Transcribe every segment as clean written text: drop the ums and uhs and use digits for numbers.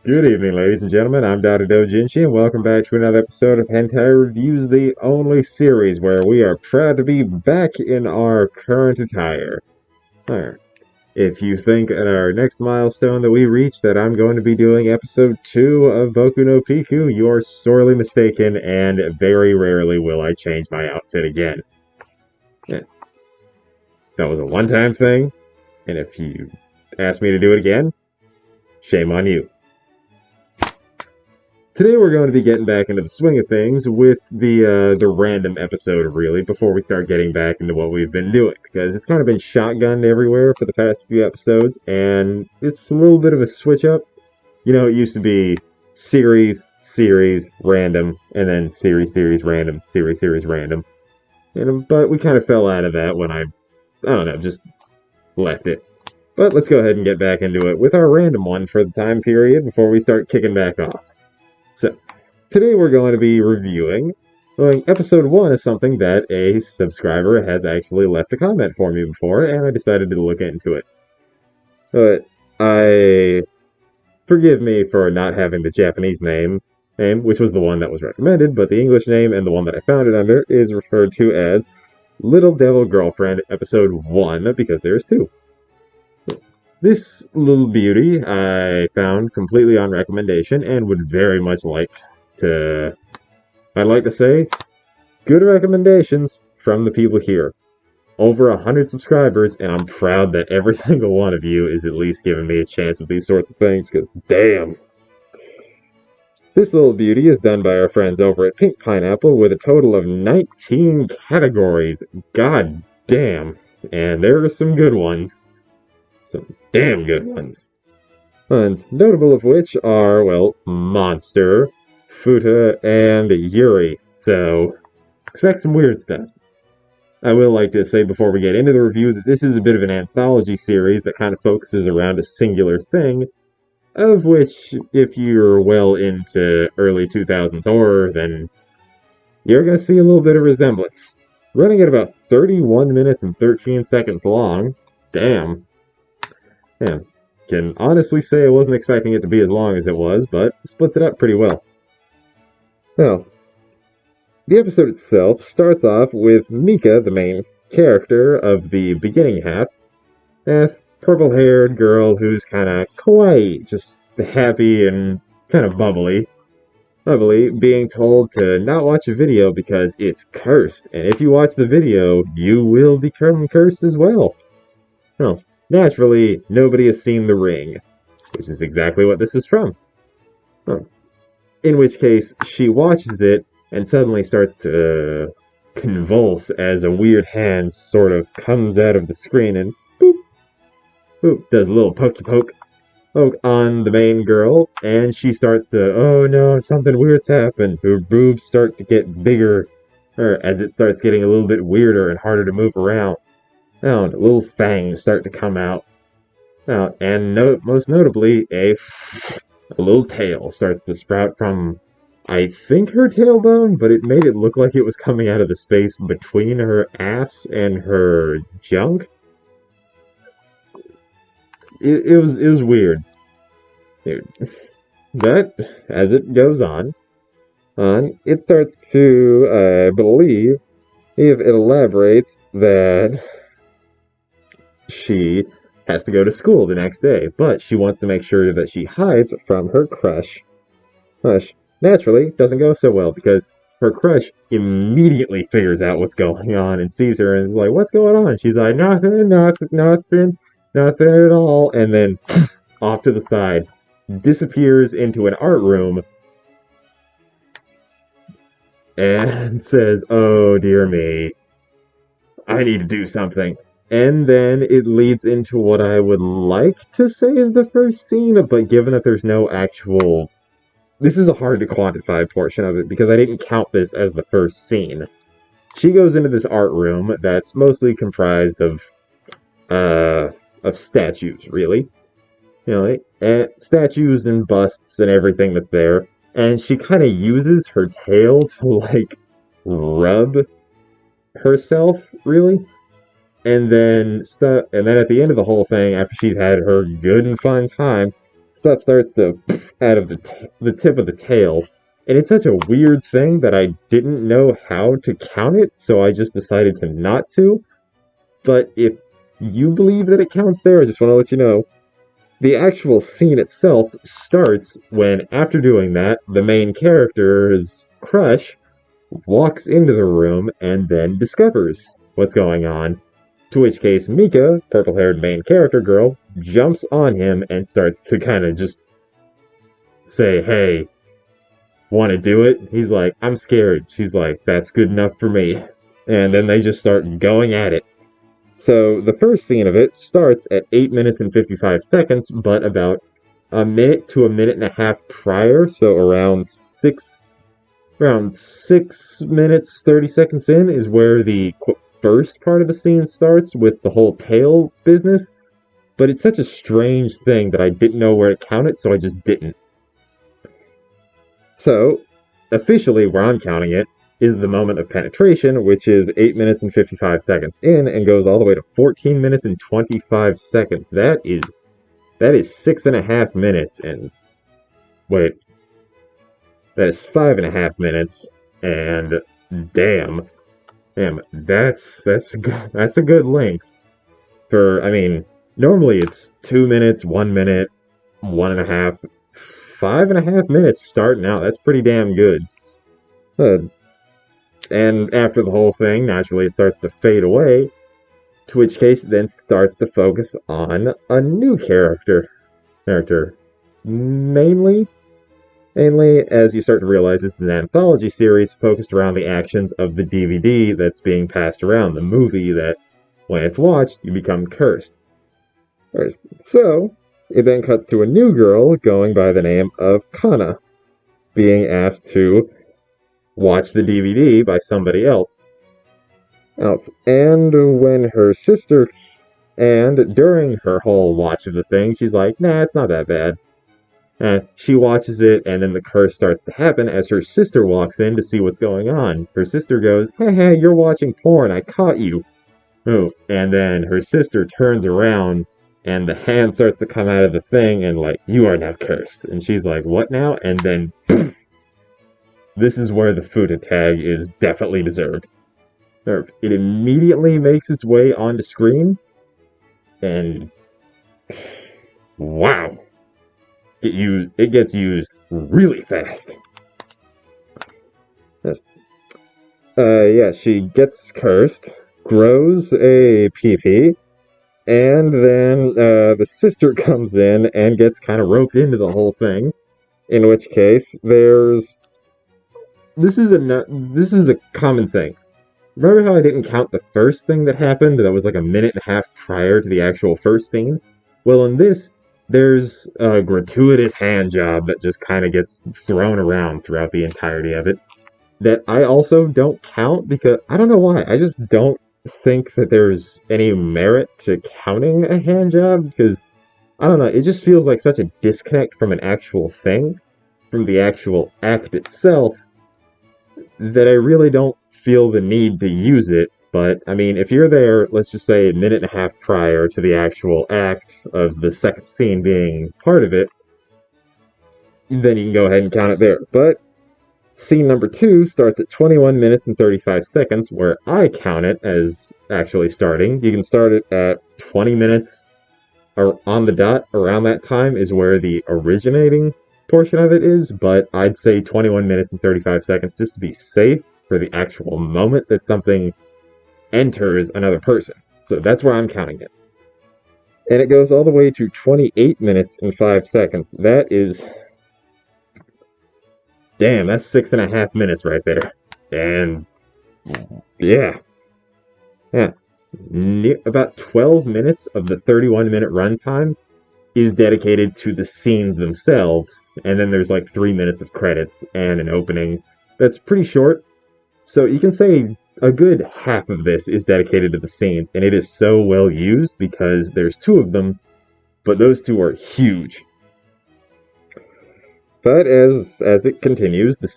Good evening, ladies and gentlemen. I'm Dr. Doujinshi, and welcome back to another episode of Hentai Reviews, the only series where we are proud to be back in our current attire. Alright. If you think at our next milestone that we reach that I'm going to be doing episode 2 of Boku no Piku, you are sorely mistaken, and very rarely will I change my outfit again. Yeah. That was a one-time thing, and if you ask me to do it again, shame on you. Today we're going to be getting back into the swing of things with the random episode, really, before we start getting back into what we've been doing, because it's kind of been shotgunned everywhere for the past few episodes, and it's a little bit of a switch up. You know, it used to be series, random, and then series, random, series, random. But we kind of fell out of that when I don't know, just left it. But let's go ahead and get back into it with our random one for the time period before we start kicking back off. So, today we're going to be reviewing episode 1 of something that a subscriber has actually left a comment for me before, and I decided to look into it. But forgive me for not having the Japanese name, which was the one that was recommended, but the English name and the one that I found it under is referred to as Little Devil Girlfriend, episode 1, because there's 2. This little beauty I found completely on recommendation and would very much like to, I'd like to say, good recommendations from the people here. Over 100 subscribers, and I'm proud that every single one of you is at least giving me a chance with these sorts of things, because damn. This little beauty is done by our friends over at Pink Pineapple with a total of 19 categories. God damn. And there are some good ones. Some damn good ones. Ones notable of which are, well, Monster, Futa, and Yuri. So, expect some weird stuff. I will like to say before we get into the review that this is a bit of an anthology series that kind of focuses around a singular thing, of which, if you're well into early 2000s horror, then you're going to see a little bit of resemblance. Running at about 31 minutes and 13 seconds long. Damn. Yeah, can honestly say I wasn't expecting it to be as long as it was, but it splits it up pretty well. Well, the episode itself starts off with Mika, the main character of the beginning half, a purple-haired girl who's kind of kawaii, just happy and kind of bubbly, being told to not watch a video because it's cursed, and if you watch the video, you will become cursed as well. Well, naturally, nobody has seen The Ring, which is exactly what this is from. Huh. In which case, she watches it and suddenly starts to convulse as a weird hand sort of comes out of the screen and boop, boop, does a little pokey poke on the main girl, and she starts to, oh no, something weird's happened. Her boobs start to get bigger, or as it starts getting a little bit weirder and harder to move around. And little fangs start to come out. And most notably, a little tail starts to sprout from, I think, her tailbone, but it made it look like it was coming out of the space between her ass and her junk. It was weird. Dude. But, as it goes on, it starts to, I believe, if it elaborates that she has to go to school the next day, but she wants to make sure that she hides from her crush. Which, naturally, doesn't go so well, because her crush immediately figures out what's going on and sees her and is like, what's going on? She's like, nothing at all, and then off to the side, disappears into an art room and says, oh dear me, I need to do something. And then it leads into what I would like to say is the first scene, but given that there's no actual... This is a hard to quantify portion of it, because I didn't count this as the first scene. She goes into this art room that's mostly comprised of statues, really. You know, statues and busts and everything that's there. And she kind of uses her tail to, like, rub herself, really. And then at the end of the whole thing, after she's had her good and fun time, stuff starts to out of the tip of the tail. And it's such a weird thing that I didn't know how to count it, so I just decided to not to. But if you believe that it counts there, I just want to let you know. The actual scene itself starts when, after doing that, the main character's crush walks into the room and then discovers what's going on. To which case, Mika, purple haired main character girl, jumps on him and starts to kind of just say, hey, want to do it? He's like, I'm scared. She's like, that's good enough for me. And then they just start going at it. So the first scene of it starts at 8 minutes and 55 seconds, but about a minute to a minute and a half prior, so around 6 minutes 30 seconds in is where the first part of the scene starts with the whole tail business. But it's such a strange thing that I didn't know where to count it, so I just didn't. So, officially, where I'm counting it, is the moment of penetration, which is 8 minutes and 55 seconds in, and goes all the way to 14 minutes and 25 seconds. That is 6.5 minutes, and wait, that is 5.5 minutes, and damn, that's a good length for. I mean, normally it's 2 minutes, 1 minute, 1.5, 5.5 minutes starting out. That's pretty damn good. And after the whole thing, naturally it starts to fade away, to which case it then starts to focus on a new character. Mainly as you start to realize this is an anthology series focused around the actions of the DVD that's being passed around, the movie that, when it's watched, you become cursed. So, it then cuts to a new girl going by the name of Kana, being asked to watch the DVD by somebody else. And when her sister, and during her whole watch of the thing, she's like, nah, it's not that bad. And she watches it, and then the curse starts to happen as her sister walks in to see what's going on. Her sister goes, hey, you're watching porn, I caught you. Oh, and then her sister turns around, and the hand starts to come out of the thing, and like, you are now cursed. And she's like, what now? And then, this is where the Futa tag is definitely deserved. It immediately makes its way onto screen, and wow, it gets used really fast. Yes. She gets cursed, grows a PP, and then the sister comes in and gets kind of roped into the whole thing. In which case, this is a common thing. Remember how I didn't count the first thing that happened that was like a minute and a half prior to the actual first scene? Well, in this, there's a gratuitous hand job that just kind of gets thrown around throughout the entirety of it that I also don't count because I don't know why. I just don't think that there's any merit to counting a hand job because I don't know. It just feels like such a disconnect from an actual thing, from the actual act itself, that I really don't feel the need to use it. But, I mean, if you're there, let's just say a minute and a half prior to the actual act of the second scene being part of it, then you can go ahead and count it there. But scene number 2 starts at 21 minutes and 35 seconds, where I count it as actually starting. You can start it at 20 minutes or on the dot. Around that time is where the originating portion of it is, but I'd say 21 minutes and 35 seconds just to be safe for the actual moment that something enters another person. So that's where I'm counting it. And it goes all the way to 28 minutes and 5 seconds. That is... Damn, that's 6.5 minutes right there. And... Yeah. About 12 minutes of the 31-minute runtime is dedicated to the scenes themselves, and then there's like 3 minutes of credits and an opening that's pretty short. So you can say a good half of this is dedicated to the scenes, and it is so well used because there's 2 of them, but those 2 are huge. But as it continues, the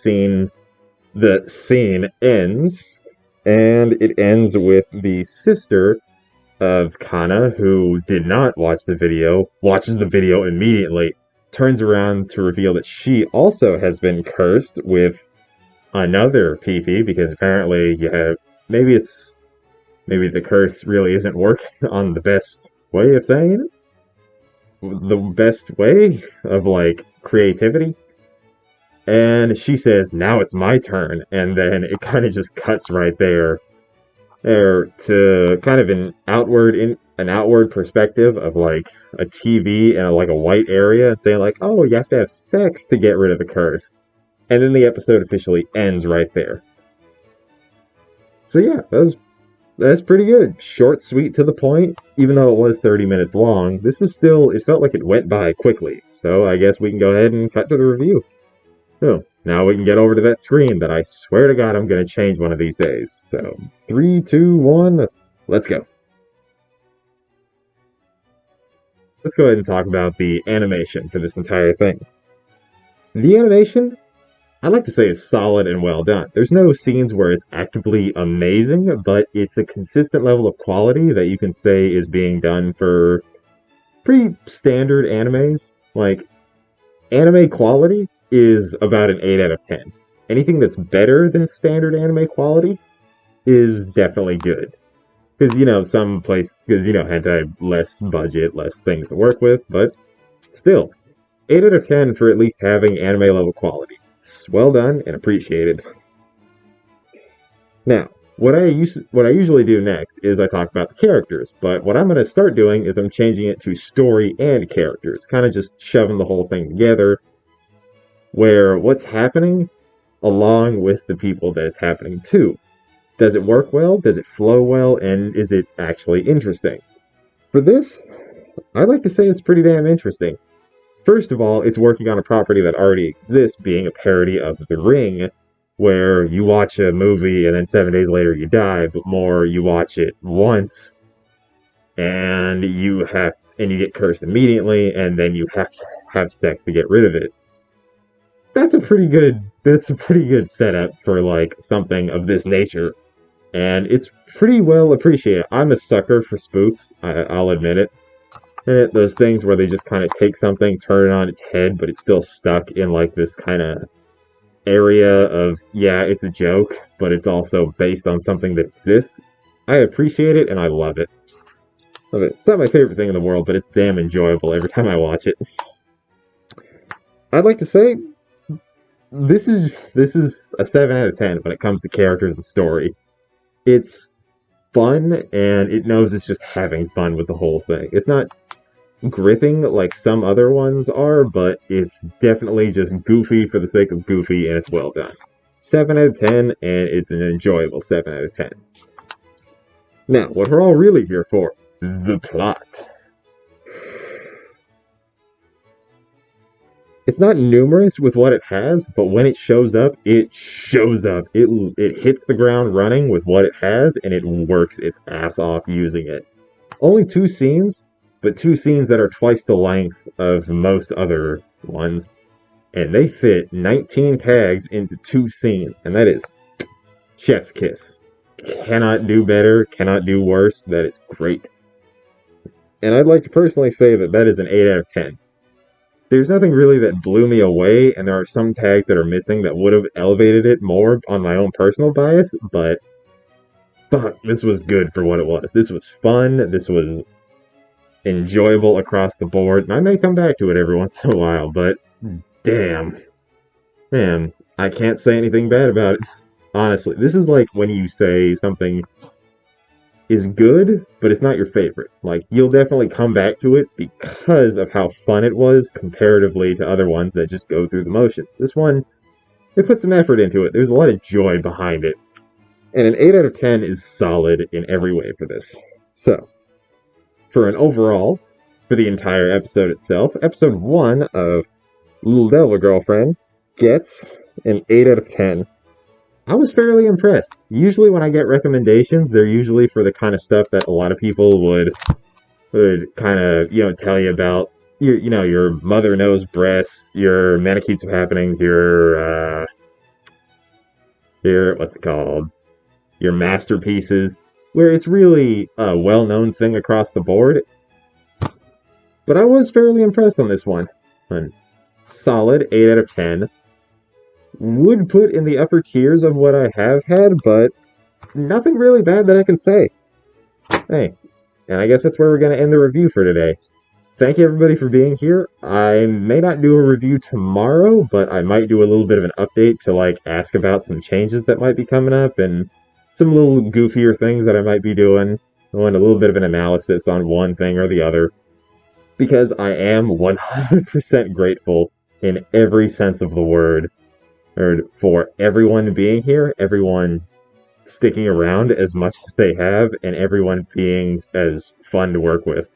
scene ends, and it ends with the sister of Kana, who did not watch the video, watches the video immediately, turns around to reveal that she also has been cursed with another PP because apparently you have maybe the curse really isn't working on the best way of saying it. The best way of like creativity. And she says, "Now it's my turn," and then it kind of just cuts right there to kind of an outward perspective of like a TV and like a white area, and saying like, "Oh, you have to have sex to get rid of the curse," and then the episode officially ends right there. So yeah, that's pretty good. Short, sweet, to the point. Even though it was 30 minutes long, it felt like it went by quickly. So I guess we can go ahead and cut to the review. Oh, now we can get over to that screen that I swear to God I'm going to change one of these days. So, 3, 2, 1, let's go. Let's go ahead and talk about the animation for this entire thing. The animation, I'd like to say, is solid and well done. There's no scenes where it's actively amazing, but it's a consistent level of quality that you can say is being done for pretty standard animes. Like, anime quality is about an 8 out of 10. Anything that's better than standard anime quality is definitely good. Because, hentai, less budget, less things to work with, but still, 8 out of 10 for at least having anime level quality. It's well done and appreciated. Now, what I usually do next is I talk about the characters, but what I'm going to start doing is I'm changing it to story and characters, kind of just shoving the whole thing together, where what's happening along with the people that it's happening to. Does it work well? Does it flow well? And is it actually interesting? For this, I'd like to say it's pretty damn interesting. First of all, it's working on a property that already exists, being a parody of The Ring, where you watch a movie and then 7 days later you die, but more you watch it once and you get cursed immediately, and then you have to have sex to get rid of it. That's a pretty good setup for like something of this nature, and it's pretty well appreciated. I'm a sucker for spoofs, I'll admit it. And those things where they just kind of take something, turn it on its head, but it's still stuck in like this kind of area of, yeah, it's a joke, but it's also based on something that exists. I appreciate it and I love it. Love it. It's not my favorite thing in the world, but it's damn enjoyable every time I watch it. I'd like to say this is a 7 out of 10 when it comes to characters and story. It's fun, and it knows it's just having fun with the whole thing. It's not gripping like some other ones are, but it's definitely just goofy for the sake of goofy, and it's well done. 7 out of 10, and it's an enjoyable 7 out of 10. Now, what we're all really here for, the plot. It's not numerous with what it has, but when it shows up, it shows up. It hits the ground running with what it has, and it works its ass off using it. Only 2 scenes, but 2 scenes that are twice the length of most other ones, and they fit 19 tags into 2 scenes, and that is chef's kiss. Cannot do better, cannot do worse. That is great. And I'd like to personally say that is an 8 out of 10. There's nothing really that blew me away, and there are some tags that are missing that would have elevated it more on my own personal bias, but fuck, this was good for what it was. This was fun, this was enjoyable across the board, and I may come back to it every once in a while, but damn. Man, I can't say anything bad about it. Honestly, this is like when you say something is good, but it's not your favorite. Like, you'll definitely come back to it because of how fun it was comparatively to other ones that just go through the motions. This one, they put some effort into it. There's a lot of joy behind it. And an 8 out of 10 is solid in every way for this. So, for an overall, for the entire episode itself, episode 1 of Little Devil Girlfriend gets an 8 out of 10. I was fairly impressed. Usually when I get recommendations, they're usually for the kind of stuff that a lot of people would kind of, tell you about. Your mother knows breasts, your Manakitsu happenings, your what's it called? Your masterpieces, where it's really a well-known thing across the board. But I was fairly impressed on this one. a solid 8 out of 10. Would put in the upper tiers of what I have had, but nothing really bad that I can say. Hey, and I guess that's where we're going to end the review for today. Thank you everybody for being here. I may not do a review tomorrow, but I might do a little bit of an update to ask about some changes that might be coming up and some little goofier things that I might be doing. I want a little bit of an analysis on one thing or the other, because I am 100% grateful in every sense of the word for everyone being here, everyone sticking around as much as they have, and everyone being as fun to work with.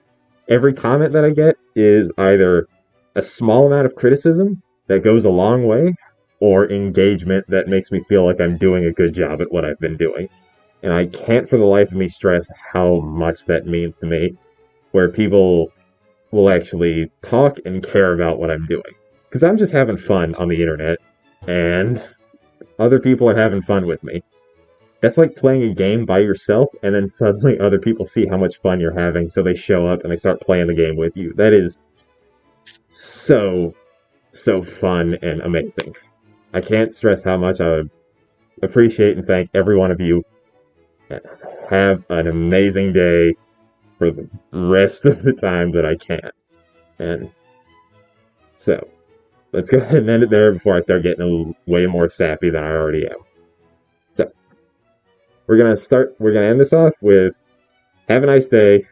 Every comment that I get is either a small amount of criticism that goes a long way, or engagement that makes me feel like I'm doing a good job at what I've been doing. And I can't for the life of me stress how much that means to me, where people will actually talk and care about what I'm doing. Because I'm just having fun on the internet, and other people are having fun with me. That's like playing a game by yourself, and then suddenly other people see how much fun you're having, so they show up and they start playing the game with you. That is so, so fun and amazing. I can't stress how much I appreciate and thank every one of you. Have an amazing day for the rest of the time that I can. And so, let's go ahead and end it there before I start getting way more sappy than I already am. So, we're gonna end this off with have a nice day,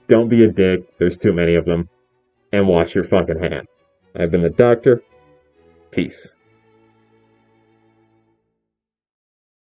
don't be a dick, there's too many of them, and wash your fucking hands. I've been the Doctor. Peace.